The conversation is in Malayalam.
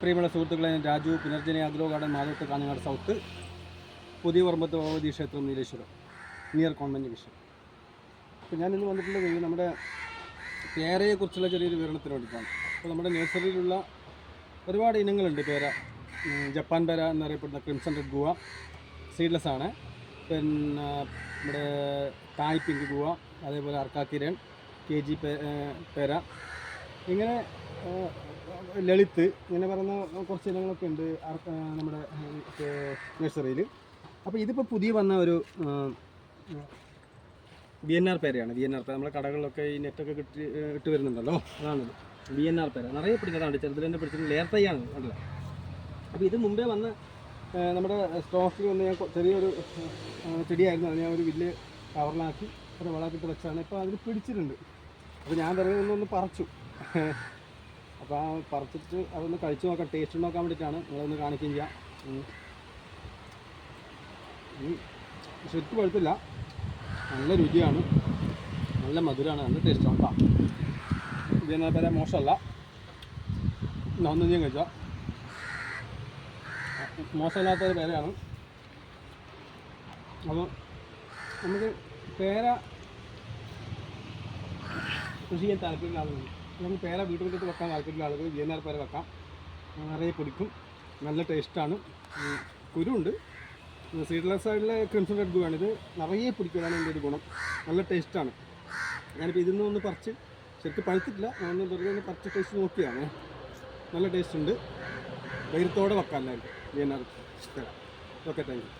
പ്രിയമുള്ള സുഹൃത്തുക്കളെ, ഞാൻ Raju, Punarjani agro garden, Madhavath, Kanhangad south, Puthiya Parambath Bhagavathi ക്ഷേത്രം, നീലേശ്വരം, നിയർ കോൺവെൻറ്റ് വിഷൻ. അപ്പോൾ ഞാൻ ഇന്ന് വന്നിട്ടുള്ള വീഡിയോ നമ്മുടെ പേരയെക്കുറിച്ചുള്ള ചെറിയൊരു വിവരണത്തിന് വേണ്ടിയിട്ടാണ്. അപ്പോൾ നമ്മുടെ നഴ്സറിയിലുള്ള ഒരുപാട് ഇനങ്ങളുണ്ട് പേര. ജപ്പാൻ പേര എന്നറിയപ്പെടുന്ന ക്രിംസൺ റെഡ് ഗുവ സീഡ്ലെസ് ആണ്. പിന്നെ നമ്മുടെ തായ് പിങ്ക് ഗുവ, അതേപോലെ അർക്കാക്കിരൺ, KG പേര, ഇങ്ങനെ ലളിത്ത്, ഇങ്ങനെ പറയുന്ന കുറച്ച് ഇനങ്ങളൊക്കെ ഉണ്ട് നമ്മുടെ നഴ്സറിയിൽ. അപ്പോൾ ഇതിപ്പോൾ പുതിയ വന്ന ഒരു VNR പേരയാണ്. VNR പേര നമ്മുടെ കടകളിലൊക്കെ ഈ നെറ്റൊക്കെ ഇട്ട് വരുന്നുണ്ടല്ലോ, അതാണിത് VNR പേര. നിറയെ പിടിക്കുന്നതാണ്, ചെറുതിൽ തന്നെ പിടിച്ചിട്ട് ലെയർ തൈയാണ് കണ്ടല്ലോ. അപ്പോൾ ഇത് മുമ്പേ വന്ന് നമ്മുടെ സ്റ്റോക്കിൽ വന്ന് ഞാൻ ചെറിയൊരു ചെടിയായിരുന്നു, അത് ഞാൻ ഒരു വലിയ കവറിലാക്കി ഒരു വളക്കിട്ട് വെച്ചാണ്. ഇപ്പോൾ അതിൽ പിടിച്ചിട്ടുണ്ട്. അപ്പോൾ ഞാൻ വെറുതെ ഒന്ന് പറിച്ചു. അപ്പോൾ ആ പറിച്ചിട്ട് അതൊന്ന് കഴിച്ചു നോക്കാം, ടേസ്റ്റ് നോക്കാൻ വേണ്ടിയിട്ടാണ് നിങ്ങളൊന്ന് കാണിക്കുകയും ചെയ്യാം. ശരിക്കും പഴുത്തില്ല, നല്ല രുചിയാണ്, നല്ല മധുരമാണ്, നല്ല ടേസ്റ്റാണ് കേട്ടോ. ഇതിനെ പേരെ മോശമല്ല, ഒന്നും ഞാൻ കഴിച്ചാൽ മോശമില്ലാത്തൊരു പേരയാണ്. അപ്പോൾ നമുക്ക് പേര കൃഷി ചെയ്യാൻ താല്പര്യമുള്ള ആളുകൾ, നമുക്ക് പേര വീട്ടിൽ വെക്കാൻ താല്പര്യമുള്ള ആളുകൾ VNR പേര വെക്കാം. നിറയെ പിടിക്കും, നല്ല ടേസ്റ്റാണ്, കുരുണ്ട്. സീഡ്ലെസ് സൈഡിലെ ക്രിംസൺ റെഡ് ഗുവ ആണ്. ഇത് നിറയെ പിടിക്കുന്നതാണ് എൻ്റെ ഒരു ഗുണം, നല്ല ടേസ്റ്റാണ്. ഞാനിപ്പോൾ ഇതിൽ നിന്ന് പറിച്ച്, ശരിക്കും പഴുത്തിട്ടില്ല, ഞാനൊന്ന് വെറുതെ ഒന്ന് പറിച്ച് ടേസ്റ്റ് നോക്കിയാണ്. നല്ല ടേസ്റ്റ് ഉണ്ട്, ധൈര്യത്തോടെ വെക്കാം എല്ലാവർക്കും VNR പേര. Okay, thank you.